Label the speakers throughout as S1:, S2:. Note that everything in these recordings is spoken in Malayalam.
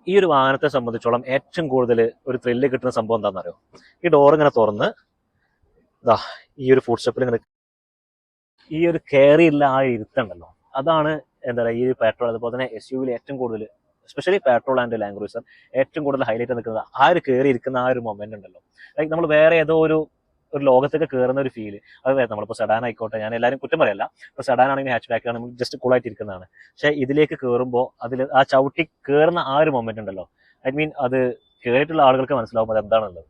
S1: ഈ ഒരു വാഹനത്തെ സംബന്ധിച്ചോളം ഏറ്റവും കൂടുതൽ ഒരു ത്രില്ല് കിട്ടുന്ന സംഭവം എന്താണെന്നറിയോ? ഈ ഡോർ ഇങ്ങനെ തുറന്ന് ഇതാ ഈ ഒരു ഫുഡ് സ്റ്റെപ്പിൽ ഇങ്ങനെ ഈ ഒരു കയറിയുള്ള ആ ഇരുത്തുണ്ടല്ലോ, അതാണ് എന്താ പറയുക ഈ ഒരു പെട്രോൾ അതുപോലെ തന്നെ എസ് യു വിയിൽ ഏറ്റവും കൂടുതൽ, especially petrol and land cruiser ഏറ്റവും കൂടുതൽ ഹൈലൈറ്റ് നിൽക്കുന്നത് ആ ഒരു കയറി ഇരിക്കുന്ന ആ ഒരു മൊമെന്റ് ഉണ്ടല്ലോ. ലൈക്ക് നമ്മൾ വേറെ ഏതോ ഒരു ലോകത്തേക്ക് കയറുന്ന ഒരു ഫീല്. അത് നമ്മളിപ്പോൾ സെഡാൻ ആയിക്കോട്ടെ, ഞാൻ എല്ലാവരും കുറ്റം പറയല്ല, ഇപ്പോൾ സെഡാൻ ആണെങ്കിൽ ഹാച്ച് ബാക്ക് ആണെങ്കിൽ ജസ്റ്റ് കൂളായിട്ട് ഇരിക്കുന്നതാണ്. പക്ഷേ ഇതിലേക്ക് കയറുമ്പോൾ അതിൽ ആ ചവിട്ടി കയറുന്ന ആ ഒരു മൊമെന്റ് ഉണ്ടല്ലോ, ഐ മീൻ അത് കയറിയിട്ടുള്ള ആളുകൾക്ക് മനസ്സിലാവും അത് എന്താണുള്ളത്.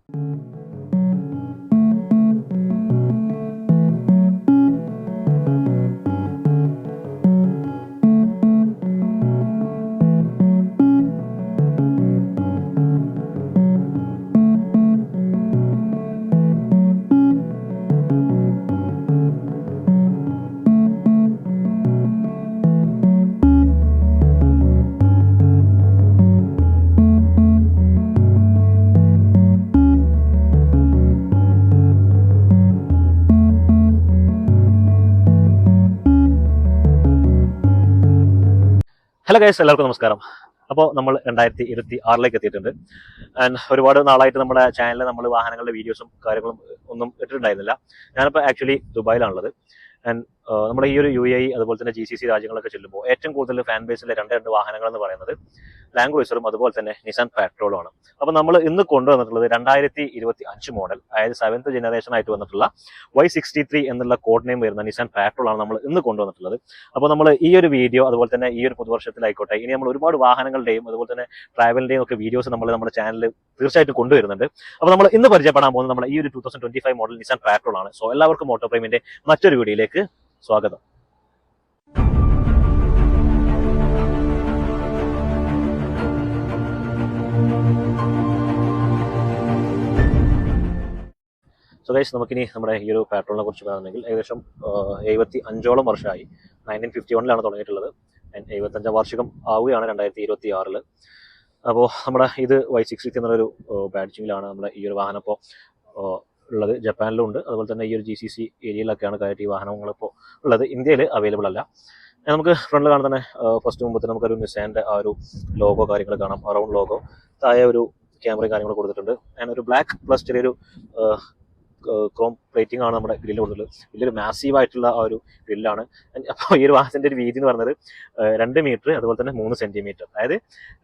S1: ഹലോ ഗൈസ്, എല്ലാവർക്കും നമസ്കാരം. അപ്പോൾ നമ്മൾ 2026 എത്തിയിട്ടുണ്ട്. ആൻഡ് ഒരുപാട് നാളായിട്ട് നമ്മുടെ ചാനലിൽ നമ്മൾ വാഹനങ്ങളുടെ വീഡിയോസും കാര്യങ്ങളും ഒന്നും ഇട്ടിട്ടുണ്ടായിരുന്നില്ല. ഞാനിപ്പോൾ ആക്ച്വലി ദുബായിലാണുള്ളത്. ആൻഡ് നമ്മുടെ ഈ ഒരു UAE അതുപോലെ തന്നെ GCC രാജ്യങ്ങളൊക്കെ ചെല്ലുമ്പോൾ ഏറ്റവും കൂടുതൽ ഫാൻ ബേസിലെ രണ്ട് വാഹനങ്ങൾ എന്ന് പറയുന്നത് ലാൻഡ് ക്രൂസറും അതുപോലെ തന്നെ നിസാൻ പെട്രോളും ആണ്. അപ്പോൾ നമ്മൾ ഇന്ന് കൊണ്ടുവന്നിട്ടുള്ളത് 2025 മോഡൽ, അതായത് 7th ജനറേഷൻ ആയിട്ട് വന്നിട്ടുള്ള Y63 എന്നുള്ള കോഡ് നെയിം വരുന്ന നിസാൻ പെട്രോൾ ആണ് നമ്മൾ ഇന്ന് കൊണ്ടുവന്നിട്ടുള്ളത്. അപ്പോൾ നമ്മൾ ഈ ഒരു വീഡിയോ അതുപോലെ തന്നെ ഈ ഒരു പുതുവർഷത്തിലായിക്കോട്ടെ, ഇനി നമ്മൾ ഒരുപാട് വാഹനങ്ങളുടെയും അതുപോലെ തന്നെ ട്രാവലിന്റെയും ഒക്കെ വീഡിയോസ് നമ്മൾ നമ്മുടെ ചാനലിൽ തീർച്ചയായിട്ടും കൊണ്ടുവരുന്നുണ്ട്. അപ്പോൾ നമ്മൾ ഇന്ന് പരിചയപ്പെടാൻ പോകുന്നത് നമ്മൾ ഈ ഒരു 2025 മോഡൽ നിസാൻ പെട്രോൾ ആണ്. സോ എല്ലാവർക്കും മോട്ടോ പ്രൈമിന്റെ മറ്റൊരു വീഡിയോയിലേക്ക് സ്വാഗതം. സോ ഗൈസ്, നമുക്കിനി നമ്മുടെ ഈ ഒരു പെട്രോളിനെ കുറിച്ച് പറയുകയാണെങ്കിൽ ഏകദേശം 75ഓളം വർഷമായി. 1951 തുടങ്ങിയിട്ടുള്ളത്. 75 വാർഷികം ആവുകയാണ് 2026. അപ്പോൾ നമ്മുടെ ഇത് Y63 എന്നുള്ളൊരു ബാഡ്ജിങ്ങിലാണ് നമ്മുടെ ഈ ഒരു വാഹനം ഇപ്പോൾ ഉള്ളത്. ജപ്പാനിലും ഉണ്ട്, അതുപോലെ തന്നെ ഈ ഒരു GCC ഏരിയയിലൊക്കെയാണ് കാര്യമായിട്ട് ഈ വാഹനങ്ങളിപ്പോൾ ഉള്ളത്. ഇന്ത്യയിൽ അവൈലബിൾ അല്ല. നമുക്ക് ഫ്രണ്ടിൽ കാണാൻ തന്നെ ഫസ്റ്റ് മുമ്പ് തന്നെ നമുക്കൊരു നിസാൻ്റെ ആ ഒരു ലോഗോ കാര്യങ്ങൾ കാണാം, അറൗണ്ട് ലോഗോ. താഴെ ഒരു ക്യാമറയും കാര്യങ്ങൾ കൊടുത്തിട്ടുണ്ട്. ആൻഡ് ഒരു ബ്ലാക്ക് പ്ലസ് ചെറിയൊരു ക്രോം പ്ലേറ്റിംഗ് ആണ് നമ്മുടെ ഗ്രില്ല് കൊടുത്തിട്ടുള്ളത്. വലിയൊരു മാസീവ് ആയിട്ടുള്ള ആ ഒരു ഗ്രില്ലാണ്. അപ്പോൾ ഈ ഒരു വാഹനത്തിൻ്റെ ഒരു വീതി എന്ന് പറയുന്നത് 2 മീറ്റർ അതുപോലെ തന്നെ 3 സെന്റിമീറ്റർ, അതായത്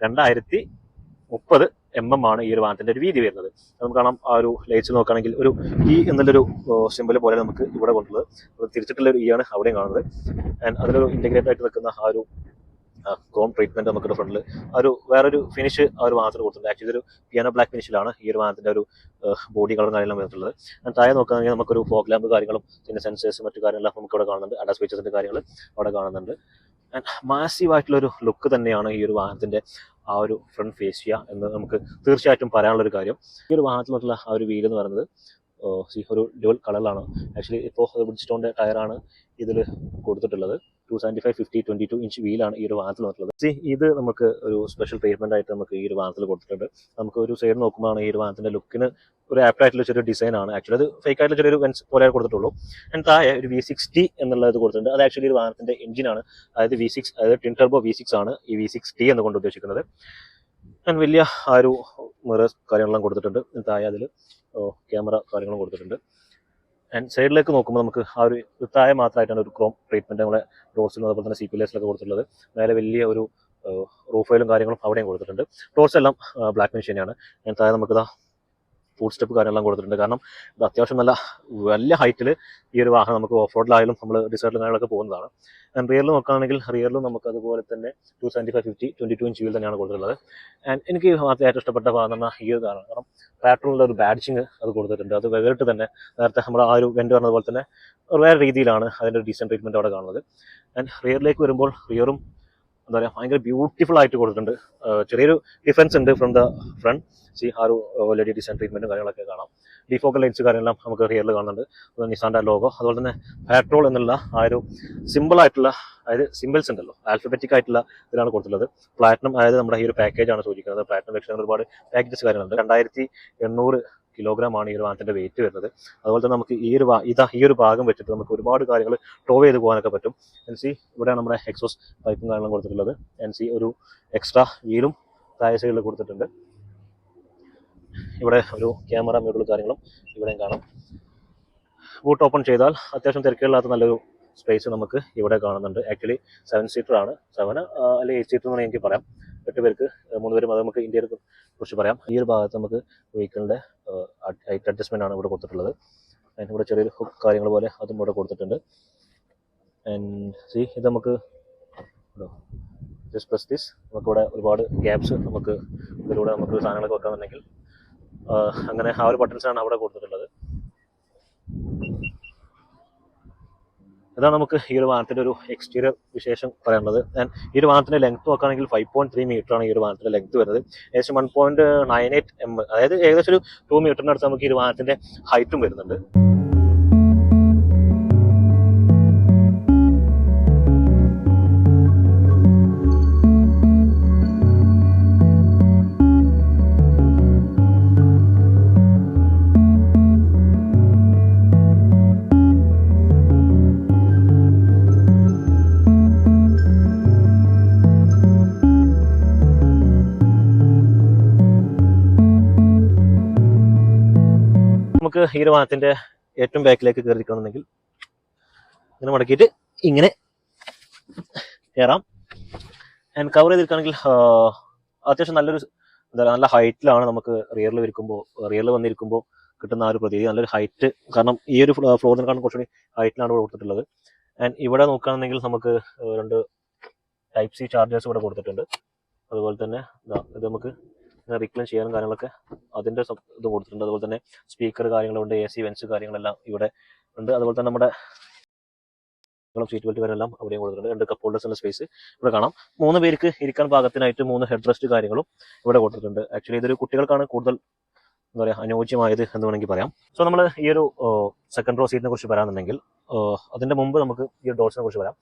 S1: 2030 mm ആണ് ഈ ഒരു വാഹനത്തിൻ്റെ ഒരു വീതി വരുന്നത്. നമുക്ക് കാണാം ആ ഒരു ലൈറ്റ്സ് നോക്കുകയാണെങ്കിൽ ഒരു E എന്നുള്ളൊരു സിമ്പിൾ പോലെ നമുക്ക് ഇവിടെ കൊണ്ടുള്ളത്. തിരിച്ചിട്ടുള്ള ഒരു E ആണ് അവിടെയും കാണുന്നത്. ആൻഡ് അതിലൊരു ഇൻറ്റഗ്രേറ്റ് ആയിട്ട് നിൽക്കുന്ന ആ ഒരു ക്രോം ട്രീറ്റ്മെന്റ് നമുക്ക് ഫ്രണ്ടിൽ ഒരു വേറൊരു ഫിനിഷ് ആ ഒരു വാഹനത്തിന് കൊടുത്തിട്ടുണ്ട്. ആക്ച്വലി ഒരു പിയാനോ ബ്ലാക്ക് ഫിനിഷിലാണ് ഈ ഒരു വാഹനത്തിന്റെ ഒരു ബോഡി കളറും കാര്യങ്ങളും വന്നിട്ടുള്ളത്. താഴെ നോക്കുകയാണെങ്കിൽ നമുക്കൊരു ഫോഗ് ലാമ്പ് കാര്യങ്ങളും പിന്നെ സെൻസേഴ്സ് മറ്റു കാര്യങ്ങളെല്ലാം നമുക്ക് ഇവിടെ കാണുന്നുണ്ട്. അഡാസ് ഫീച്ചേഴ്സിന്റെ കാര്യങ്ങൾ അവിടെ കാണുന്നുണ്ട്. ആൻഡ് മാസീവ് ആയിട്ടുള്ളൊരു ലുക്ക് തന്നെയാണ് ഈ ഒരു വാഹനത്തിന്റെ ആ ഒരു ഫ്രണ്ട് ഫേസിയ എന്ന് നമുക്ക് തീർച്ചയായിട്ടും പറയാനുള്ളൊരു കാര്യം. ഈ ഒരു വാഹനത്തിലുള്ള ആ ഒരു വീൽ എന്ന് പറയുന്നത് ഒരു ഡ്യുവൽ കളറിലാണ്. ആക്ച്വലി ഇപ്പോൾ ബ്രിഡ്ജിസ്റ്റോണിന്റെ ടയറാണ് ഇതിൽ കൊടുത്തിട്ടുള്ളത്. 275 50 22 ഇഞ്ച് വീലാണ് ഈ ഒരു വാഹനത്തിൽ വന്നിട്ടുള്ളത്. ഇത് നമുക്ക് ഒരു സ്പെഷ്യൽ ട്രീറ്റ്മെന്റ് ആയിട്ട് നമുക്ക് ഈ ഒരു വാഹനത്തിൽ കൊടുത്തിട്ടുണ്ട്. നമുക്ക് ഒരു സൈഡ് നോക്കുമ്പോഴാണ് ഈ ഒരു വാഹനത്തിന്റെ ലുക്കിന് ഒരു ആപ്റ്റ് ആയിട്ടുള്ള ചെറിയ ഡിസൈൻ ആണ്. ആക്ച്വലി അത് ഫേക്ക് ആയിട്ടുള്ള ചെറിയൊരു വെൻസ് പോലെ കൊടുത്തിട്ടുള്ളൂ. ആൻഡ് താഴെ ഒരു V60 എന്നുള്ളത് കൊടുത്തിട്ടുണ്ട്. അത് ആക്ച്വലി ഒരു വാഹനത്തിന്റെ എഞ്ചിനാണ്, അതായത് V6, അതായത് ട്വിൻ ടർബോ V6 ആണ് ഈ V60 എന്നുകൊണ്ട് ഉദ്ദേശിക്കുന്നത്. ആൻഡ് വലിയ ആ ഒരു മിറേഴ്സ് കാര്യങ്ങളെല്ലാം കൊടുത്തിട്ടുണ്ട്. താഴെ അതിൽ ക്യാമറ കാര്യങ്ങളും കൊടുത്തിട്ടുണ്ട്. ആൻഡ് സൈഡിലേക്ക് നോക്കുമ്പോൾ നമുക്ക് ആ ഒരു താഴെ മാത്രമായിട്ടാണ് ഒരു ക്രോം ട്രീറ്റ്മെന്റ് നമ്മുടെ ഡോർസിലും അതുപോലെ തന്നെ CPLSലൊക്കെ കൊടുത്തിട്ടുള്ളത്. മേലെ വലിയ ഒരു റൂഫയിലും കാര്യങ്ങളും അവിടെയും കൊടുത്തിട്ടുണ്ട്. ഡോർസ് എല്ലാം ബ്ലാക്ക് ഫിനിഷ് തന്നെയാണ്. ആൻഡ് താഴെ നമുക്ക് ഫുഡ് സ്റ്റെപ്പ് കാര്യങ്ങളെല്ലാം കൊടുത്തിട്ടുണ്ട്. കാരണം ഇത് അത്യാവശ്യം നല്ല വലിയ ഹൈറ്റിൽ ഈ ഒരു വാഹനം നമുക്ക് ഓഫ് റോഡിലായാലും നമ്മൾ ഡിസേർട്ടിലും കാര്യങ്ങളൊക്കെ പോകുന്നതാണ്. ആൻഡ് റിയറിൽ നോക്കുകയാണെങ്കിൽ റിയറിലും നമുക്ക് അതുപോലെ തന്നെ 275 50 22 ഇഞ്ച് വീൽ തന്നെയാണ് കൊടുത്തിട്ടുള്ളത്. ആൻഡ് എനിക്ക് ഏറ്റവും ഇഷ്ടപ്പെട്ട ഭാഗം എന്ന് പറഞ്ഞാൽ ഈ ഒരു ഇതാണ്. കാരണം പെട്രോളിൻ്റെ ഒരു ബാഡ്ജിങ് അത് കൊടുത്തിട്ടുണ്ട്. അത് വേറിട്ട് തന്നെ നേരത്തെ നമ്മൾ ആ ഒരു വെൻ്റ് പറഞ്ഞതുപോലെ തന്നെ വേറെ രീതിയിലാണ് അതിൻ്റെ ഒരു ഡീസൻറ്റ് ട്രീറ്റ്മെൻറ്റ് അവിടെ കാണുന്നത്. ആൻഡ് റിയറിലേക്ക് വരുമ്പോൾ റിയറും എന്താ പറയുക ഭയങ്കര ബ്യൂട്ടിഫുൾ ആയിട്ട് കൊടുത്തിട്ടുണ്ട്. ചെറിയൊരു ഡിഫറൻസ് ഉണ്ട് ഫ്രം ദ ഫ്രണ്ട്. ആ ഒരു ഓൾറെഡി ഡിസൈൻ ട്രീറ്റ്മെൻറ്റും കാര്യങ്ങളൊക്കെ കാണാം. ഡിഫോക്കൽ ലൈറ്റ്സ് കാര്യങ്ങളെല്ലാം നമുക്ക് റിയറിൽ കാണുന്നുണ്ട്. നിസാൻ്റെ ലോഗോ അതുപോലെ തന്നെ പെട്രോൾ എന്നുള്ള ആ ഒരു സിമ്പിൾ ആയിട്ടുള്ള, അതായത് സിമ്പിൾസ് ഉണ്ടല്ലോ ആൽഫബറ്റിക് ആയിട്ടുള്ള ഇതിലാണ് കൊടുത്തിട്ടുള്ളത്. പ്ലാറ്റിനം, അതായത് നമ്മുടെ ഈ ഒരു പാക്കേജാണ് സൂചിക്കുന്നത്. പ്ലാറ്റിനം വെച്ച് ഒരുപാട് പാക്കേജസ് കാര്യങ്ങളുണ്ട്. 2800 കിലോഗ്രാം ആണ് ഈ ഒരു വാഹനത്തിന്റെ വെയിറ്റ് വരുന്നത്. അതുപോലെ തന്നെ നമുക്ക് ഈ ഒരു ഭാഗം വെച്ചിട്ട് നമുക്ക് ഒരുപാട് കാര്യങ്ങൾ ടോ ചെയ്ത് പോകാനൊക്കെ പറ്റും. ഇവിടെ നമ്മുടെ എക്സോസ് പൈപ്പും കാര്യങ്ങളും കൊടുത്തിട്ടുള്ളത്. ഒരു എക്സ്ട്രാ വീലും താഴെ സൈഡിൽ കൊടുത്തിട്ടുണ്ട്. ഇവിടെ ഒരു ക്യാമറ മ്യൂട്ടുകൾ കാര്യങ്ങളും ഇവിടെയും കാണാം. ബൂട്ട് ഓപ്പൺ ചെയ്താൽ അത്യാവശ്യം തിരക്കില്ലാത്ത നല്ലൊരു സ്പേസ് നമുക്ക് ഇവിടെ കാണുന്നുണ്ട്. ആക്ച്വലി 7 സീറ്റർ ആണ്, 7 അല്ലെങ്കിൽ 8 സീറ്റർ എന്ന് എനിക്ക് പറയാം. 8 പേർക്ക് 3 പേരും. അത് നമുക്ക് ഇന്ത്യയെ കുറിച്ച് പറയാം. ഈ ഒരു ഭാഗത്ത് നമുക്ക് വെഹിക്കിളിൻ്റെ ഹൈറ്റ് അഡ്ജസ്റ്റ്മെൻ്റ് ആണ് ഇവിടെ കൊടുത്തിട്ടുള്ളത്. ആൻഡ് ഇവിടെ ചെറിയൊരു ഹുക്ക് കാര്യങ്ങൾ പോലെ അതും ഇവിടെ കൊടുത്തിട്ടുണ്ട്. ആൻഡ് ഇത് നമുക്ക് ജസ്റ്റ് പ്രസ് ദിസ്, നമുക്കിവിടെ ഒരുപാട് ഗ്യാപ്സ് നമുക്ക് ഇതിലൂടെ നമുക്ക് സാധനങ്ങളൊക്കെ വെക്കാന്നുണ്ടെങ്കിൽ അങ്ങനെ ആ ഒരു ബട്ടൺസാണ് അവിടെ കൊടുത്തിട്ടുള്ളത്. ഇതാണ് നമുക്ക് ഈ ഒരു വാഹനത്തിൻ്റെ ഒരു എക്സ്റ്റീരിയർ വിശേഷം പറയാനുള്ളത്. ആൻഡ് ഈ ഒരു വാഹനത്തിൻ്റെ ലെങ്ത് നോക്കുകയാണെങ്കിൽ 5.3 മീറ്ററാണ് ഈ ഒരു വാഹനത്തിൻ്റെ ലെങ്ത് വരുന്നത്. ഏകദേശം 1.98 mm, അതായത് ഏകദേശം ഒരു 2 മീറ്ററിനടുത്ത് നമുക്ക് ഈ ഒരു വാഹനത്തിൻ്റെ ഹൈറ്റും വരുന്നുണ്ട്. നമുക്ക് ഈ ഒരു വാഹനത്തിൻ്റെ ഏറ്റവും ബാക്കിലേക്ക് കയറിയിരിക്കണമെന്നുണ്ടെങ്കിൽ ഇങ്ങനെ മടക്കിയിട്ട് ഇങ്ങനെ കയറാം. ആൻഡ് കവർ ചെയ്തിരിക്കുകയാണെങ്കിൽ അത്യാവശ്യം നല്ലൊരു നല്ല ഹൈറ്റിലാണ് നമുക്ക് റിയറിൽ വന്നിരിക്കുമ്പോൾ കിട്ടുന്ന ആ ഒരു പ്രതീതി. നല്ലൊരു ഹൈറ്റ്, കാരണം ഈ ഒരു ഫ്ലോറിനെക്കാളും കുറച്ചുകൂടി ഹൈറ്റിലാണ് ഇവിടെ കൊടുത്തിട്ടുള്ളത്. ആൻഡ് ഇവിടെ നോക്കുകയാണെന്നുണ്ടെങ്കിൽ നമുക്ക് 2 Type C ചാർജേഴ്സ് ഇവിടെ കൊടുത്തിട്ടുണ്ട്. അതുപോലെ തന്നെ ഇത് നമുക്ക് റിക്ലൈൻ ചെയ്യാനും കാര്യങ്ങളൊക്കെ അതിൻ്റെ ഇത് കൊടുത്തിട്ടുണ്ട്. അതുപോലെ തന്നെ സ്പീക്കർ കാര്യങ്ങളുണ്ട്, AC വെൻസ് കാര്യങ്ങളെല്ലാം ഇവിടെ ഉണ്ട്. അതുപോലെ തന്നെ നമ്മുടെ സീറ്റ് ബെൽറ്റ് കാര്യമെല്ലാം അവിടെയും കൊടുത്തിട്ടുണ്ട്. 2 കപ്പ് ഹോൾഡേഴ്സിൻ്റെ സ്പേസ് ഇവിടെ കാണാം. 3 പേർക്ക് ഇരിക്കാൻ പാകത്തിനായിട്ട് 3 ഹെഡ് റെസ്റ്റ് കാര്യങ്ങളും ഇവിടെ കൊടുത്തിട്ടുണ്ട്. ആക്ച്വലി ഇതൊരു കുട്ടികൾക്കാണ് കൂടുതൽ എന്താ പറയുക അനുയോജ്യമായത് എന്ന് വേണമെങ്കിൽ പറയാം. സോ നമ്മൾ ഈ ഒരു സെക്കൻഡ് റോ സീറ്റിനെ കുറിച്ച് പറയാമെന്നുണ്ടെങ്കിൽ അതിൻ്റെ മുമ്പ് നമുക്ക് ഈ ഒരു ഡോർസിനെ കുറിച്ച് പറയാം.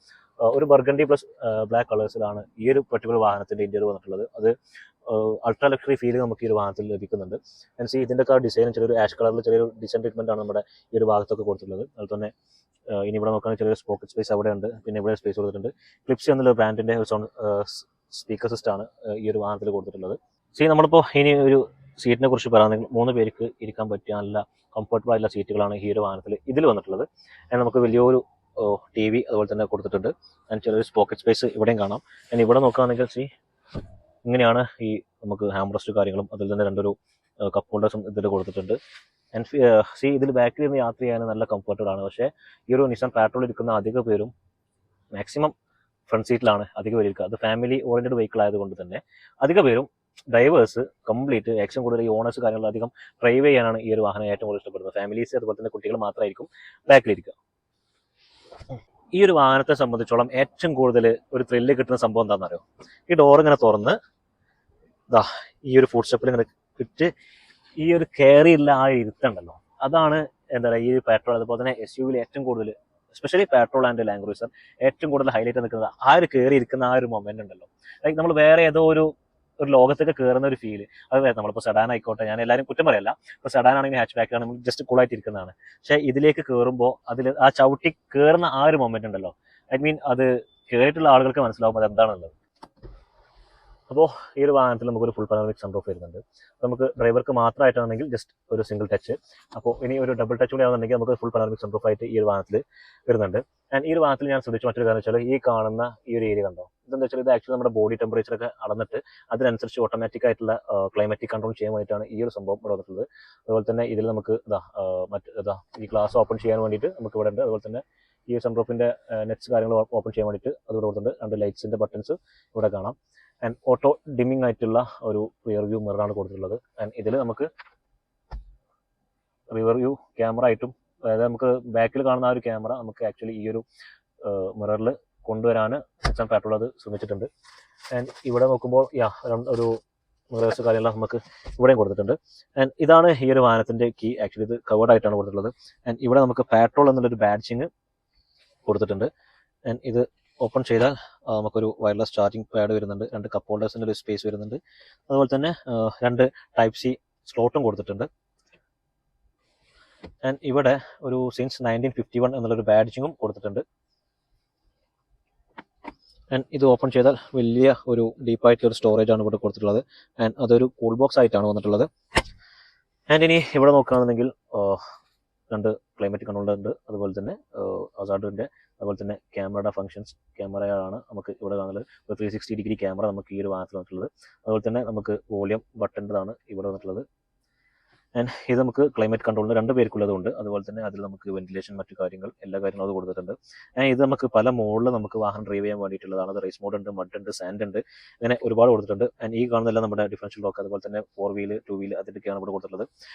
S1: ഒരു ബർഗണ്ടി പ്ലസ് ബ്ലാക്ക് കളേഴ്സിലാണ് ഈ ഒരു പെർട്ടിക്കുലർ വാഹനത്തിൻ്റെ ഇന്റീരിയർ വന്നിട്ടുള്ളത്. അത് അൾട്രാ ലക്ഷറി ഫീൽ നമുക്ക് ഈ ഒരു വാഹനത്തിൽ ലഭിക്കുന്നുണ്ട്. ഇതിൻ്റെ ഒക്കെ ഡിസൈനും ചെറിയൊരു ആഷ് കളറിൽ ചെറിയൊരു ഡിസൈൻ ട്രീറ്റ്മെൻ്റ് ആണ് നമ്മുടെ ഈ ഒരു ഭാഗത്തൊക്കെ കൊടുത്തിട്ടുള്ളത്. അതുപോലെ തന്നെ ഇനി ഇവിടെ നോക്കുകയാണെങ്കിൽ ചെറിയൊരു പോക്കറ്റ് സ്പേസ് അവിടെ ഉണ്ട്. പിന്നെ ഇവിടെ സ്പേസ് കൊടുത്തിട്ടുണ്ട്. ക്ലിപ്സി എന്നുള്ള ബ്രാൻഡിൻ്റെ ഒരു സൗണ്ട് സ്പീക്കർ സിസ്റ്റമാണ് ഈ ഒരു വാഹനത്തിൽ കൊടുത്തിട്ടുള്ളത്. നമ്മളിപ്പോൾ ഇനി ഒരു സീറ്റിനെ കുറിച്ച് പറയുകയാണെങ്കിൽ 3 പേർക്ക് ഇരിക്കാൻ പറ്റിയ നല്ല കംഫർട്ടബിൾ ആയിട്ടുള്ള സീറ്റുകളാണ് ഈ ഒരു വാഹനത്തിൽ ഇതിൽ വന്നിട്ടുള്ളത്. നമുക്ക് വലിയൊരു TV അതുപോലെ തന്നെ കൊടുത്തിട്ടുണ്ട്. ചെറിയൊരു പോക്കറ്റ് സ്പേസ് ഇവിടെയും കാണാം. ഇവിടെ നോക്കുകയാണെങ്കിൽ ഇങ്ങനെയാണ് ഈ നമുക്ക് ഹാംറസ്റ്റ് കാര്യങ്ങളും അതിൽ തന്നെ 2 കപ്പ് ഹോൾഡേഴ്സും ഇതിൽ കൊടുത്തിട്ടുണ്ട്. ഇതിൽ ബാക്കിൽ നിന്ന് യാത്ര ചെയ്യാൻ നല്ല കംഫർട്ടബിൾ ആണ്. പക്ഷേ ഈ ഒരു നിസാൻ പാട്രോൾ ഇരിക്കുന്ന അധിക പേരും മാക്സിമം ഫ്രണ്ട് സീറ്റിലാണ് അധികം പേര് ഇരിക്കുക. അത് ഫാമിലി ഓറിയന്റഡ് വെഹിക്കിൾ ആയതുകൊണ്ട് തന്നെ അധിക പേരും ഡ്രൈവേഴ്സ് കംപ്ലീറ്റ് ഏറ്റവും കൂടുതൽ ഈ ഓണേഴ്സ് കാര്യങ്ങൾ അധികം ഡ്രൈവ് ചെയ്യാനാണ് ഈ ഒരു വാഹനം ഏറ്റവും കൂടുതൽ ഇഷ്ടപ്പെടുന്നത്. ഫാമിലീസ് അതുപോലെ തന്നെ കുട്ടികൾ മാത്രമായിരിക്കും ബാക്കിലിരിക്കുക. ഈ ഒരു വാഹനത്തെ സംബന്ധിച്ചോളം ഏറ്റവും കൂടുതൽ ഒരു ത്രില്ല് കിട്ടുന്ന സംഭവം എന്താണെന്നറിയോ? ഈ ഡോർ ഇങ്ങനെ തുറന്ന് ഈ ഒരു ഫുഡ് സ്റ്റെപ്പിൽ ഇങ്ങനെ ഇട്ട് ഈ ഒരു കയറിയുള്ള ആ ഇരുത്തുണ്ടല്ലോ, അതാണ് എന്താ പറയുക ഈ ഒരു പെട്രോൾ അതുപോലെ തന്നെ SUV ഏറ്റവും കൂടുതൽ especially petrol and land cruiser ഏറ്റവും കൂടുതൽ ഹൈലൈറ്റ് നിൽക്കുന്നത് ആ ഒരു കയറി ഇരിക്കുന്ന ആ ഒരു മൊമെന്റ് ഉണ്ടല്ലോ. ലൈക്ക് നമ്മൾ വേറെ ഏതോ ഒരു ലോകത്തേക്ക് കയറുന്ന ഒരു ഫീല്. അത് നമ്മളിപ്പോൾ സെഡാൻ ആയിക്കോട്ടെ, ഞാൻ എല്ലാവരും കുറ്റം പറയല്ല, ഇപ്പോൾ സെഡാൻ ആണെങ്കിൽ ഹാച്ച് ബാക്ക് ആണെങ്കിൽ ജസ്റ്റ് കൂളായിട്ട് ഇരിക്കുന്നതാണ്. പക്ഷേ ഇതിലേക്ക് കയറുമ്പോൾ അതിൽ ആ ചവിട്ടി കയറുന്ന ആ ഒരു മൊമെന്റ് ഉണ്ടല്ലോ, അത് കയറിയിട്ടുള്ള ആളുകൾക്ക് മനസ്സിലാവും അത് എന്താണെന്നുള്ളത്. അപ്പോൾ ഈ ഒരു വാഹനത്തിൽ നമുക്കൊരു ഫുൾ പനോറമിക് സൺറൂഫ് വരുന്നുണ്ട്. നമുക്ക് ഡ്രൈവർക്ക് മാത്രമായിട്ടാണെങ്കിൽ ജസ്റ്റ് ഒരു സിംഗിൾ ടച്ച്. അപ്പോൾ ഇനി ഒരു ഡബിൾ ടച്ച് കൂടി ആണെന്നുണ്ടെങ്കിൽ നമുക്ക് ഫുൾ പനോറമിക് സൺറൂഫ് ആയിട്ട് ഈ ഒരു വാഹനത്തിൽ വരുന്നുണ്ട്. ആൻഡ് ഈ ഒരു വാഹനത്തിൽ ഞാൻ ശ്രദ്ധിച്ച മറ്റൊരു കാര്യം വെച്ചാൽ ഈ കാണുന്ന ഈ ഒരു ഏരിയ കണ്ടോ, ഇതെന്താ വെച്ചാൽ ഇത് ആക്ച്വലി നമ്മുടെ ബോഡി ടെമ്പറേച്ചറൊക്കെ അളന്നിട്ട് അതിനനുസരിച്ച് ഓട്ടോമാറ്റിക് ആയിട്ടുള്ള ക്ലൈമാറ്റിക് കൺട്രോൾ ചെയ്യാൻ വേണ്ടിയിട്ടാണ് ഈ ഒരു സംഭവം ഇവിടെ വന്നിട്ടുള്ളത്. അതുപോലെ തന്നെ ഇതിൽ നമുക്ക് ഈ ഗ്ലാസ് ഓപ്പൺ ചെയ്യാൻ വേണ്ടിയിട്ട് നമുക്ക് ഇവിടെ ഉണ്ട്. അതുപോലെ തന്നെ ഈ സൺറൂഫിൻ്റെ നെറ്റ്സ് കാര്യങ്ങൾ ഓപ്പൺ ചെയ്യാൻ വേണ്ടിയിട്ട് അതുകൂടെ കൊടുത്തിട്ടുണ്ട്. 2 ലൈറ്റ്സിൻ്റെ ബട്ടൺസ് ഇവിടെ കാണാം. ആൻഡ് ഓട്ടോ ഡിമ്മിങ് ആയിട്ടുള്ള ഒരു റിയർ വ്യൂ മിററാണ് കൊടുത്തിട്ടുള്ളത്. ആൻഡ് ഇതിൽ നമുക്ക് റിയർ വ്യൂ ക്യാമറ ആയിട്ടും, അതായത് നമുക്ക് ബാക്കിൽ കാണുന്ന ആ ഒരു ക്യാമറ നമുക്ക് ആക്ച്വലി ഈ ഒരു മിററിൽ കൊണ്ടുവരാൻ നിസാൻ പെട്രോൾ അത് ശ്രമിച്ചിട്ടുണ്ട്. ആൻഡ് ഇവിടെ നോക്കുമ്പോൾ ഒരു മിറേഴ്സ് കാര്യമെല്ലാം നമുക്ക് ഇവിടെയും കൊടുത്തിട്ടുണ്ട്. ആൻഡ് ഇതാണ് ഈ ഒരു വാഹനത്തിൻ്റെ കീ. ആക്ച്വലി ഇത് കവേർഡ് ആയിട്ടാണ് കൊടുത്തിട്ടുള്ളത്. ആൻഡ് ഇവിടെ നമുക്ക് പെട്രോൾ എന്നുള്ളൊരു ബാഡ്ജിങ് കൊടുത്തിട്ടുണ്ട്. ആൻഡ് ഇത് ഓപ്പൺ ചെയ്താൽ നമുക്കൊരു വയർലെസ് ചാർജിങ് പാഡ് വരുന്നുണ്ട്. 2 കപ്പ് ഹോൾഡേഴ്സിൻ്റെ ഒരു സ്പേസ് വരുന്നുണ്ട്. അതുപോലെ തന്നെ 2 Type C സ്ലോട്ടും കൊടുത്തിട്ടുണ്ട്. ആൻഡ് ഇവിടെ ഒരു സിൻസ് 1951 എന്നുള്ളൊരു ബാഡ്ജിങ്ങും കൊടുത്തിട്ടുണ്ട്. ആൻഡ് ഇത് ഓപ്പൺ ചെയ്താൽ വലിയ ഒരു ഡീപ്പായിട്ടുള്ള ഒരു സ്റ്റോറേജ് ആണ് ഇവിടെ കൊടുത്തിട്ടുള്ളത്. ആൻഡ് അതൊരു കൂൾ ബോക്സ് ആയിട്ടാണ് വന്നിട്ടുള്ളത്. ആൻഡ് ഇനി ഇവിടെ നോക്കുകയാണെന്നുണ്ടെങ്കിൽ രണ്ട് ക്ലൈമറ്റ് കൺട്രോളർ ഉണ്ട്, അതുപോലെ തന്നെ അസാർഡിൻ്റെ, അതുപോലെ തന്നെ ക്യാമറയുടെ ഫംഗ്ഷൻസ്, ക്യാമറയാണ് നമുക്ക് ഇവിടെ കാണുന്നത്. ഒരു 360 ഡിഗ്രി ക്യാമറ നമുക്ക് ഈ ഒരു ഭാഗത്ത് വന്നിട്ടുള്ളത്. അതുപോലെ തന്നെ നമുക്ക് വോളിയം ബട്ടൻ്റെതാണ് ഇവിടെ വന്നിട്ടുള്ളത്. ആൻഡ് ഇത് നമുക്ക് ക്ലൈമറ്റ് കൺട്രോളിന് 2 പേർക്കുള്ളതുകൊണ്ട്, അതുപോലെ തന്നെ അതിൽ നമുക്ക് വെന്റിലേഷൻ മറ്റു കാര്യങ്ങൾ എല്ലാ കാര്യങ്ങളും അത് കൊടുത്തിട്ടുണ്ട്. ആൻഡ് ഇത് നമുക്ക് പല മോഡിൽ നമുക്ക് വാഹനം ഡ്രൈവ് ചെയ്യാൻ വേണ്ടിയിട്ടുള്ളതാണ്. അത് റേസ് മോഡ് ഉണ്ട്, മഡ് ഉണ്ട്, സാൻഡ് ഉണ്ട്, അങ്ങനെ ഒരുപാട് കൊടുത്തിട്ടുണ്ട്. ആൻഡ് ഈ കാണുന്നതെല്ലാം നമ്മുടെ ഡിഫറൻഷ്യൽ ലോക്ക്, അതുപോലെ തന്നെ 4 വീല് 2 വീല് അതിൻ്റെയൊക്കെയാണ് ഇവിടെ കൊടുത്തിട്ടുള്ളത്.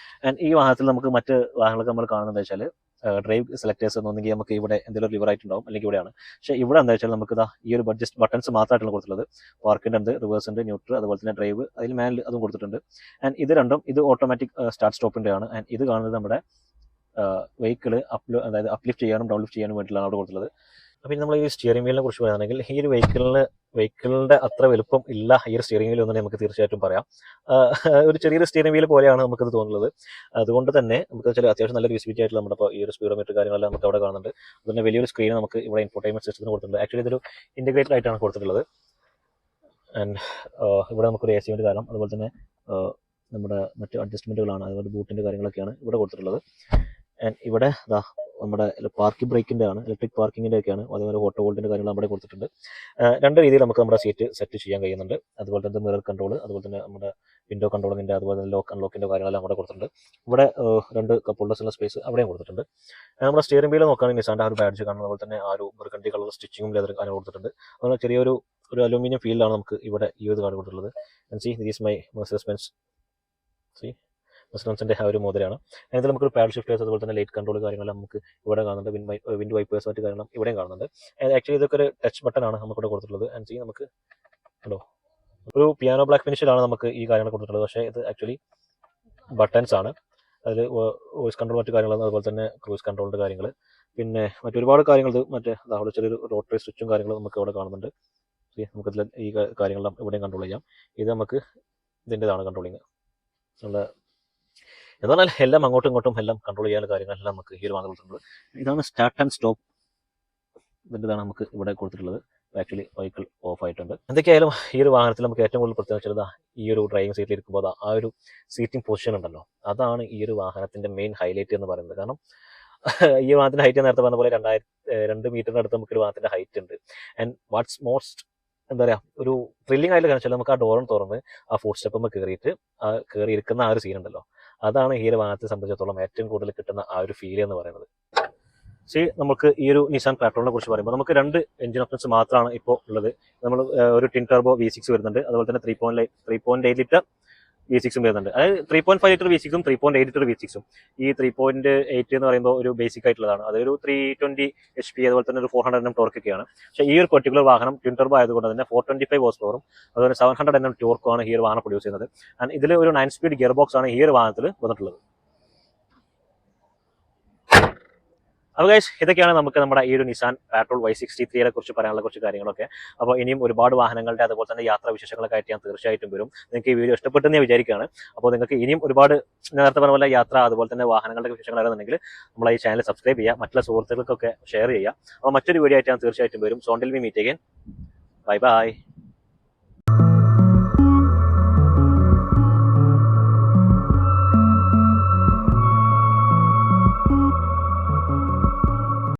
S1: ആൻഡ് ഈ വാഹനത്തിൽ നമുക്ക് മറ്റ് വാഹനങ്ങളൊക്കെ നമ്മൾ കാണുന്നത് വെച്ചാൽ ഡ്രൈവ് സെലക്ടേഴ്സ് എന്നൊന്നെങ്കിൽ നമുക്ക് ഇവിടെ എന്തെങ്കിലും ഒരു ലിവർ ആയിട്ടുണ്ടാവും, അല്ലെങ്കിൽ ഇവിടെയാണ്. പക്ഷേ ഇവിടെ എന്താ വെച്ചാൽ നമുക്ക് ഈ ഒരു ബട്ടൺസ് മാത്രമായിട്ടാണ് കൊടുത്തിട്ടുള്ളത്. പാർക്കിൻ്റെ ഉണ്ട്, റിവേഴ്സ് ഉണ്ട്, ന്യൂട്രൽ, അതുപോലെ തന്നെ ഡ്രൈവ്, അതിൽ മാനുവൽ അതും കൊടുത്തിട്ടുണ്ട്. ആൻഡ് ഇത് രണ്ടും ഇത് ഓട്ടോമാറ്റിക് സ്റ്റാർട്ട് സ്റ്റോപ്പിൻ്റെ ആണ്. ആൻഡ് ഇത് കാണുന്നത് നമ്മുടെ വെഹിക്കിൾ അതായത് അപ്ലിഫ്റ്റ് ചെയ്യാനും ഡൗൺ ലിഫ്റ്റ് ചെയ്യാനും വേണ്ടിയിട്ടാണ് അവിടെ കൊടുത്തുള്ളത്. അപ്പോൾ നമ്മൾ ഈ സ്റ്റിയറിംഗ് വീലിനെ കുറിച്ച് പറയുകയാണെങ്കിൽ ഈ ഒരു വെഹിക്കിളിൻ്റെ അത്ര വലുപ്പം ഇല്ല ഈ ഒരു സ്റ്റിയറിംഗ് വീൽ ഒന്നും നമുക്ക് തീർച്ചയായിട്ടും പറയാം. ഒരു ചെറിയൊരു സ്റ്റിയറിംഗ് വീൽ പോലെയാണ് നമുക്കത് തോന്നുന്നത്. അതുകൊണ്ട് തന്നെ നമുക്ക് വെച്ചാൽ അത്യാവശ്യം നല്ലൊരു വിസിബിലിറ്റി ആയിട്ടുള്ള നമ്മുടെ ഈ ഒരു സ്പീഡോമീറ്റർ കാര്യങ്ങളെല്ലാം നമുക്ക് അവിടെ കാണുന്നുണ്ട്. അതുപോലെ വലിയൊരു സ്ക്രീൻ നമുക്ക് ഇവിടെ ഇൻഫോർടൈൻമെന്റ് സിസ്റ്റത്തിന് കൊടുത്തിട്ടുണ്ട്. ആക്ച്വലി ഇതൊരു ഇൻറ്റഗ്രേറ്റഡ് ആയിട്ടാണ് കൊടുത്തിട്ടുള്ളത്. ആൻഡ് ഇവിടെ നമുക്കൊരു AC യുടെ കാരണം, അതുപോലെ തന്നെ നമ്മുടെ മറ്റ് അഡ്ജസ്റ്റ്മെൻറ്റുകളാണ്, അതുപോലെ ബൂട്ടിൻ്റെ കാര്യങ്ങളൊക്കെയാണ് ഇവിടെ കൊടുത്തിട്ടുള്ളത്. ആൻഡ് ഇവിടെ നമ്മുടെ പാർക്കിംഗ് ബ്രേക്കിൻ്റെ ആണ്, ഇലക്ട്രിക് പാർക്കിങ്ങിൻ്റെ ഒക്കെയാണ്, അതുപോലെ ഓട്ടോ വോൾട്ടിൻ്റെ കാര്യങ്ങൾ നമ്മുടെ കൊടുത്തിട്ടുണ്ട്. 2 രീതിയിൽ നമുക്ക് നമ്മുടെ സീറ്റ് സെറ്റ് ചെയ്യാൻ കഴിയുന്നുണ്ട്. അതുപോലെ തന്നെ മിറർ കൺട്രോൾ, അതുപോലെ തന്നെ നമ്മുടെ വിൻഡോ കൺട്രോളിൻ്റെ, അതുപോലെ തന്നെ ലോക്ക് അൺലോക്കിൻ്റെ കാര്യങ്ങളെല്ലാം അവിടെ കൊടുത്തിട്ടുണ്ട്. ഇവിടെ 2 കപ്പ് ഹോൾഡേഴ്സുള്ള സ്പേസ് അവിടെയും കൊടുത്തിട്ടുണ്ട്. നമ്മുടെ സ്റ്റിയറിംഗ് വീൽ നോക്കുകയാണെങ്കിൽ നിസാൻ്റെ ആ ഒരു ബാഡ്ജ് കാണുന്നത്, അതുപോലെ തന്നെ ആ ഒരു ബർഗണ്ടി കളർ സ്റ്റിച്ചിങ്ങും ലെതർ കാര്യം കൊടുത്തിട്ടുണ്ട്. അതുപോലെ ചെറിയൊരു അലൂമിനിയം ഫീൽഡാണ് നമുക്ക് ഇവിടെ ഈ ഒരു കാർഡ് കൊടുത്തിട്ടുള്ളത്. And see this my Mercedes മെഴ്സിഡസിൻ്റെ ആ ഒരു മോഡലാണ്. അതിൽ നമുക്കൊരു പാഡ് ഷിഫ്റ്റേഴ്സ്, അതുപോലെ തന്നെ ലൈറ്റ് കൺട്രോൾ കാര്യങ്ങളെല്ലാം നമുക്ക് ഇവിടെ കാണുന്നുണ്ട്. വിൻഡ് വൈപ്പേഴ്സ് മറ്റു കാര്യങ്ങളും ഇവിടെയും കാണുന്നുണ്ട്. ആക്ച്വലി ഇതൊക്കെ ഒരു ടച്ച് ബട്ടൺ ആണ് നമുക്കിവിടെ കൊടുത്തിട്ടുള്ളത്. ആൻഡ് സി നമുക്ക് കേട്ടോ ഒരു പിയാനോ ബ്ലാക്ക് ഫിനിഷിലാണ് നമുക്ക് ഈ കാര്യങ്ങൾ കൊടുത്തിട്ടുള്ളത്. പക്ഷേ ഇത് ആക്ച്വലി ബട്ടൺസ് ആണ്. അതിൽ വോയിസ് കൺട്രോൾ മറ്റു കാര്യങ്ങളും, അതുപോലെ തന്നെ ക്രൂസ് കൺട്രോളിൻ്റെ കാര്യങ്ങൾ, പിന്നെ മറ്റൊരുപാട് കാര്യങ്ങൾ അവിടെ ചെറിയൊരു റോട്ടറി സ്വിച്ചും കാര്യങ്ങളും നമുക്ക് ഇവിടെ കാണുന്നുണ്ട്. നമുക്കതിൽ ഈ കാര്യങ്ങളെല്ലാം ഇവിടെയും കൺട്രോൾ ചെയ്യാം. ഇത് നമുക്ക് ഇതിൻ്റെതാണ് കൺട്രോളിങ്. നല്ല എന്ന് പറഞ്ഞാൽ എല്ലാം അങ്ങോട്ടും ഇങ്ങോട്ടും എല്ലാം കൺട്രോൾ ചെയ്യാനുള്ള കാര്യങ്ങളെല്ലാം നമുക്ക് ഈ ഒരു വാഹനം കൊടുത്തിട്ടുള്ളത്. ഇതാണ് സ്റ്റാർട്ട് ആൻഡ് സ്റ്റോപ്പ്, ഇതിൻ്റെതാണ് നമുക്ക് ഇവിടെ കൊടുത്തിട്ടുള്ളത്. ആക്ച്വലി വെഹിക്കിൾ ഓഫ് ആയിട്ടുണ്ട്. എന്തൊക്കെയായാലും ഈ ഒരു വാഹനത്തിൽ നമുക്ക് ഏറ്റവും കൂടുതൽ പ്രത്യേകത വെച്ചാൽ ഈ ഒരു ഡ്രൈവിംഗ് സീറ്റിൽ ഇരിക്കുമ്പോൾ ആ ഒരു സീറ്റിംഗ് പൊസിഷൻ ഉണ്ടല്ലോ, അതാണ് ഈ ഒരു വാഹനത്തിൻ്റെ മെയിൻ ഹൈലൈറ്റ് എന്ന് പറയുന്നത്. കാരണം ഈ വാഹനത്തിൻ്റെ ഹൈറ്റ് നേരത്തെ പറഞ്ഞ പോലെ 2 മീറ്ററിൻ്റെ അടുത്ത് നമുക്കൊരു വാഹനത്തിൻ്റെ ഹൈറ്റ് ഉണ്ട്. ആൻഡ് വാട്ട്സ് മോസ്റ്റ് എന്താ പറയുക, ഒരു ത്രില്ലിംഗ് ആയിട്ട് കാണിച്ചാൽ നമുക്ക് ആ ഡോറും തുറന്ന് ആ ഫുഡ് സ്റ്റെപ്പുമ്പോൾ കയറി ഇരിക്കുന്ന ആ ഒരു സീൻ ഉണ്ടല്ലോ, അതാണ് ഈ ഒരു വാഹനത്തെ സംബന്ധിച്ചിടത്തോളം ഏറ്റവും കൂടുതൽ കിട്ടുന്ന ആ ഒരു ഫീൽ എന്ന് പറയുന്നത്. നമുക്ക് ഈ ഒരു നിസാൻ പെട്രോളിനെ കുറിച്ച് പറയുമ്പോൾ നമുക്ക് 2 എഞ്ചിൻ ഓപ്ഷൻസ് മാത്രമാണ് ഇപ്പോൾ ഉള്ളത്. നമ്മൾ ഒരു ടിൻ ടർബോ V6 വരുന്നുണ്ട്, അതുപോലെ തന്നെ 3.8 ലിറ്റർ V6 വരുന്നുണ്ട്. അതായത് 3.5 ലിറ്റർ V6ഉം 3.8 ലിറ്റർ V6ഉം. ഈ 3.8 എന്ന് പറയുമ്പോൾ ഒരു ബേസിക് ആയിട്ടുള്ളതാണ്. അതൊരു 320 HP, അതുപോലെ തന്നെ ഒരു 400 Nm ടോർക്ക് ഒക്കെയാണ്. പക്ഷേ ഈ ഒരു പെർട്ടിക്കുലർ വാഹനം ട്വിൻ ടർബോ ആയതുകൊണ്ട് തന്നെ 425 ഹോഴ്സ് പവറും അതുപോലെ 700 Nm ടോർക്കുമാണ് ഈ ഒരു വാഹനം പ്രൊഡ്യൂസ് ചെയ്യുന്നത്. ആൻഡ് ഇതിൽ ഒരു 9 സ്പീഡ് ഗിയർ ബോക്സ് ആണ് ഈ ഒരു വാഹനത്തിൽ വന്നിട്ടുള്ളത്. അപ്പോൾ ഗൈസ്, ഇതൊക്കെയാണ് നമുക്ക് നമ്മുടെ ഈ ഒരു നിസാൻ പെട്രോൾ Y63 കുറിച്ച് പറയാനുള്ള കുറച്ച് കാര്യങ്ങളൊക്കെ. അപ്പോൾ ഇനിയും ഒരുപാട് വാഹനങ്ങളുടെ, അതുപോലെ തന്നെ യാത്രാ വിശേഷങ്ങളൊക്കെ ആയിട്ട് ഞാൻ തീർച്ചയായിട്ടും വരും. നിങ്ങൾക്ക് ഈ വീഡിയോ ഇഷ്ടപ്പെട്ടെന്ന് ഞാൻ വിചാരിക്കുകയാണ്. അപ്പോൾ നിങ്ങൾക്ക് ഇനിയും ഒരുപാട് നേരത്തെ പറഞ്ഞ പോലെ യാത്ര, അതുപോലെ തന്നെ വാഹനങ്ങളുടെ വിശേഷങ്ങൾ അറിയുന്നുണ്ടെങ്കിൽ നമ്മളെ ഈ ചാനൽ സബ്സ്ക്രൈബ് ചെയ്യുക, മറ്റുള്ള സുഹൃത്തുക്കൾക്കൊക്കെ ഷെയർ ചെയ്യുക. അപ്പോൾ മറ്റൊരു വീഡിയോ ആയിട്ട് ഞാൻ തീർച്ചയായിട്ടും വരും. So until we meet again, bye by.